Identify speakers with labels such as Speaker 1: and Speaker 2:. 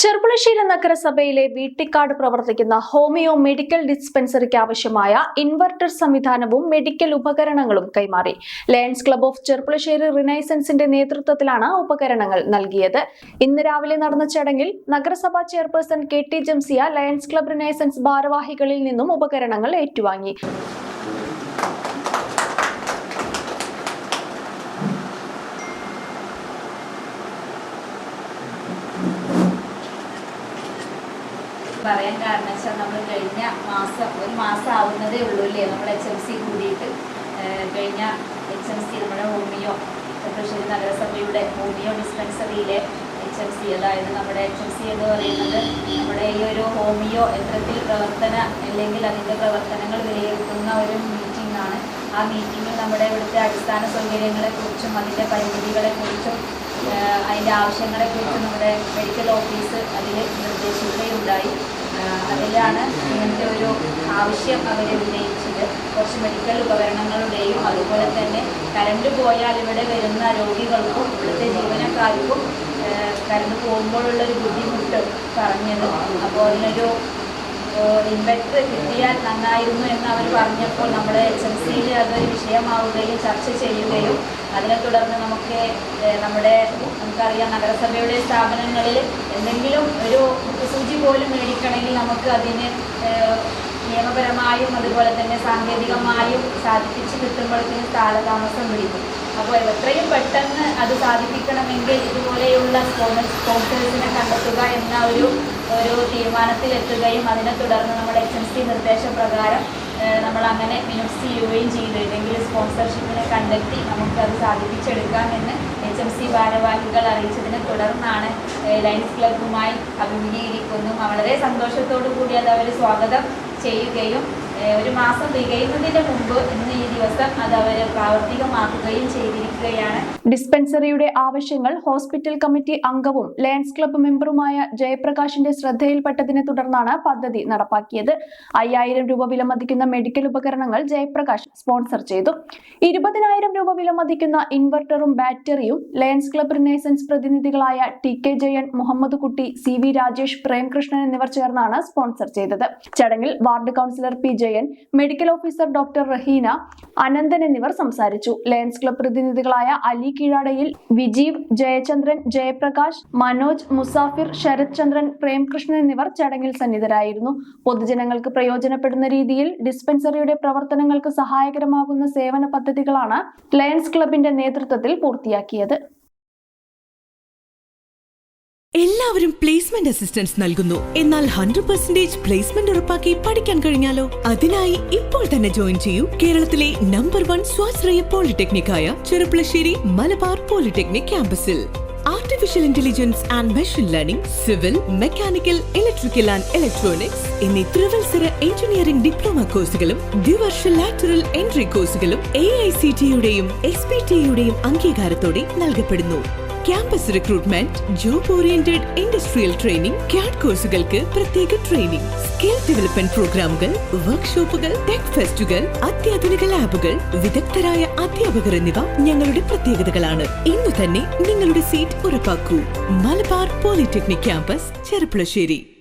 Speaker 1: ചെർപ്പുളശ്ശേരി നഗരസഭയിലെ വീട്ടിക്കാട് പ്രവർത്തിക്കുന്ന homeo medical ഡിസ്പെൻസറിക്ക് ആവശ്യമായ ഇൻവെർട്ടർ സംവിധാനവും മെഡിക്കൽ ഉപകരണങ്ങളും കൈമാറി. ലയൺസ് ക്ലബ് ഓഫ് ചെർപ്പുളശ്ശേരി റിനൈസൻസിന്റെ നേതൃത്വത്തിലാണ് ഉപകരണങ്ങൾ നൽകിയത്. ഇന്ന് രാവിലെ നടന്ന ചടങ്ങിൽ നഗരസഭാ chairperson KT Jamsiya Lions club Renaissance ഭാരവാഹികളിൽ നിന്നും ഉപകരണങ്ങൾ ഏറ്റുവാങ്ങി.
Speaker 2: പറയാൻ കാരണം വെച്ചാൽ നമ്മൾ കഴിഞ്ഞ ഒരു മാസം ആവുന്നതേ ഉള്ളൂ അല്ലേ നമ്മൾ HMC കൂടിയിട്ട് കഴിഞ്ഞ HMC നമ്മുടെ ഹോമിയോ ചെർപ്പുളശ്ശേരി നഗരസഭയുടെ ഹോമിയോ ഡിസ്പെൻസറിയിലെ HMC, അതായത് നമ്മുടെ HMC എന്ന് പറയുന്നത് നമ്മുടെ ഈ ഒരു ഹോമിയോ യന്ത്രത്തിൽ അല്ലെങ്കിൽ അതിൻ്റെ പ്രവർത്തനങ്ങൾ വിലയിരുത്തുന്ന ഒരു മീറ്റിംഗ് ആണ്. ആ മീറ്റിങ്ങിൽ നമ്മുടെ ഇവിടുത്തെ അടിസ്ഥാന സൗകര്യങ്ങളെക്കുറിച്ചും അതിൻ്റെ പരിമിതികളെക്കുറിച്ചും അതിൻ്റെ ആവശ്യങ്ങളെക്കുറിച്ചും നമ്മുടെ മെഡിക്കൽ ഓഫീസ് അതിൽ നിർദ്ദേശിക്കുകയുണ്ടായി. അതിലാണ് ഇങ്ങനത്തെ ഒരു ആവശ്യം അവർ ഉന്നയിച്ചത്. കുറച്ച് മെഡിക്കൽ ഉപകരണങ്ങളുടെയും അതുപോലെ തന്നെ കറണ്ട് പോയാൽ ഇവിടെ വരുന്ന രോഗികൾക്കും ഇവിടുത്തെ ജീവനക്കാർക്കും കറണ്ട് പോകുമ്പോഴുള്ളൊരു ബുദ്ധിമുട്ട് പറഞ്ഞത്. അപ്പോൾ അതിനൊരു ഇൻവെർട്ടർ കിട്ടിയാൽ നന്നായിരുന്നു എന്ന് അവർ പറഞ്ഞപ്പോൾ നമ്മൾ HMCയിൽ അതൊരു വിഷയമാവുകയും ചർച്ച ചെയ്യുകയും അതിനെ തുടർന്ന് നമുക്കറിയാം നഗരസഭയുടെ സ്ഥാപനങ്ങളിൽ എന്തെങ്കിലും ഒരു സൂചി പോലും മേടിക്കണമെങ്കിൽ നമുക്ക് അതിന് നിയമപരമായും അതുപോലെ തന്നെ സാങ്കേതികമായും സാധിപ്പിച്ച് കിട്ടുമ്പോഴത്തേന് കാലതാമസം വിളിക്കും. അപ്പോൾ എത്രയും പെട്ടെന്ന് അത് സാധിപ്പിക്കണമെങ്കിൽ ഇതുപോലെയുള്ള സ്പോൺസേഴ്സിനെ കണ്ടെത്തുക എന്ന ഒരു തീരുമാനത്തിലെത്തുകയും അതിനെ തുടർന്ന് നമ്മുടെ HMC നിർദ്ദേശപ്രകാരം നമ്മൾ അങ്ങനെ മിനുട്സ് ചെയ്യുകയും ചെയ്തു. ഏതെങ്കിലും സ്പോൺസർഷിപ്പിനെ കണ്ടെത്തി നമുക്കത് സാധിപ്പിച്ചെടുക്കാമെന്ന് HMC ഭാരവാഹികൾ അറിയിച്ചതിനെ തുടർന്നാണ് ലയൺസ് ക്ലബ്ബുമായി അഭിമുഖീകരിക്കുന്നു. വളരെ സന്തോഷത്തോടു കൂടി അത് അവർ സ്വാഗതം ചെയ്യുകയും ഒരു മാസം തികയുന്നതിന് മുമ്പ് ഇന്ന് ഈ ദിവസം അത് അവർ പ്രാവർത്തികമാക്കുകയും ചെയ്തിരിക്കുകയാണ്.
Speaker 1: ഡിസ്പെൻസറിയുടെ ആവശ്യങ്ങൾ ഹോസ്പിറ്റൽ കമ്മിറ്റി അംഗവും ലയൺസ് ക്ലബ്ബ് മെമ്പറുമായ ജയപ്രകാശിന്റെ ശ്രദ്ധയിൽപ്പെട്ടതിനെ തുടർന്നാണ് പദ്ധതി നടപ്പാക്കിയത്. 5000 രൂപ വിലമതിക്കുന്ന മെഡിക്കൽ ഉപകരണങ്ങൾ ജയപ്രകാശ് സ്പോൺസർ ചെയ്തു. 20,000 രൂപ വിലമതിക്കുന്ന ഇൻവെർട്ടറും ബാറ്ററിയും ലയൺസ് ക്ലബ്ബ് റിനൈസൻസ് പ്രതിനിധികളായ TK ജയൻ, മുഹമ്മദ് കുട്ടി, CV രാജേഷ്, പ്രേംകൃഷ്ണൻ എന്നിവർ ചേർന്നാണ് സ്പോൺസർ ചെയ്തത്. ചടങ്ങിൽ ward councillor P Jayan, medical officer doctor Raheena, Ananthan എന്നിവർ സംസാരിച്ചു. ലയൺസ് ക്ലബ്ബ് പ്രതിനിധികളായ അലി കീഴാടയിൽ, വിജീവ്, ജയചന്ദ്രൻ, ജയപ്രകാശ്, മനോജ്, മുസാഫിർ, ശരത് ചന്ദ്രൻ, പ്രേംകൃഷ്ണൻ എന്നിവർ ചടങ്ങിൽ സന്നിധരായിരുന്നു. പൊതുജനങ്ങൾക്ക് പ്രയോജനപ്പെടുന്ന രീതിയിൽ ഡിസ്പെൻസറിയുടെ പ്രവർത്തനങ്ങൾക്ക് സഹായകരമാകുന്ന സേവന പദ്ധതികളാണ് ലയൺസ് ക്ലബിന്റെ നേതൃത്വത്തിൽ പൂർത്തിയാക്കിയത്.
Speaker 3: എല്ലാവരും പ്ലേസ്മെന്റ് അസിസ്റ്റൻസ് നൽകുന്നു. എന്നാൽ 100% പ്ലേസ്മെന്റ് ഉറപ്പാക്കി പഠിക്കാൻ കഴിഞ്ഞാലോ? അതിനായി ഇപ്പോൾ തന്നെ ജോയിൻ ചെയ്യൂ കേരളത്തിലെ നമ്പർ 1 സ്വാശ്രയ പോളിടെക്നിക്കായ ചെർപ്പുളശ്ശേരി മലബാർ പോളിടെക്നിക് ക്യാമ്പസിൽ. Artificial intelligence and machine learning, civil, mechanical, electrical and electronics എന്നീ ത്രിവത്സര എഞ്ചിനീയറിംഗ് ഡിപ്ലോമ കോഴ്സുകളും ദ്വിവർഷ ലാറ്ററൽ എൻട്രി കോഴ്സുകളും AICTEയുടെയും SPTയുടെയും അംഗീകാരത്തോടെ നൽകപ്പെടുന്നു. Campus recruitment, job oriented industrial training, CAD കോഴ്സുകൾക്ക് പ്രത്യേക ട്രെയിനിംഗ്, സ്കിൽ ഡെവലപ്മെന്റ് പ്രോഗ്രാമുകൾ, വർക്ക്ഷോപ്പുകൾ, ടെക് ഫെസ്റ്റുകൾ, അത്യാധുനിക ലാബുകൾ, വിദഗ്ധരായ അധ്യാപകർ എന്നിവ ഞങ്ങളുടെ പ്രത്യേകതകളാണ്. ഇന്നു തന്നെ നിങ്ങളുടെ സീറ്റ് ഉറപ്പാക്കൂ. Malabar polytechnic campus, Cherpulassery.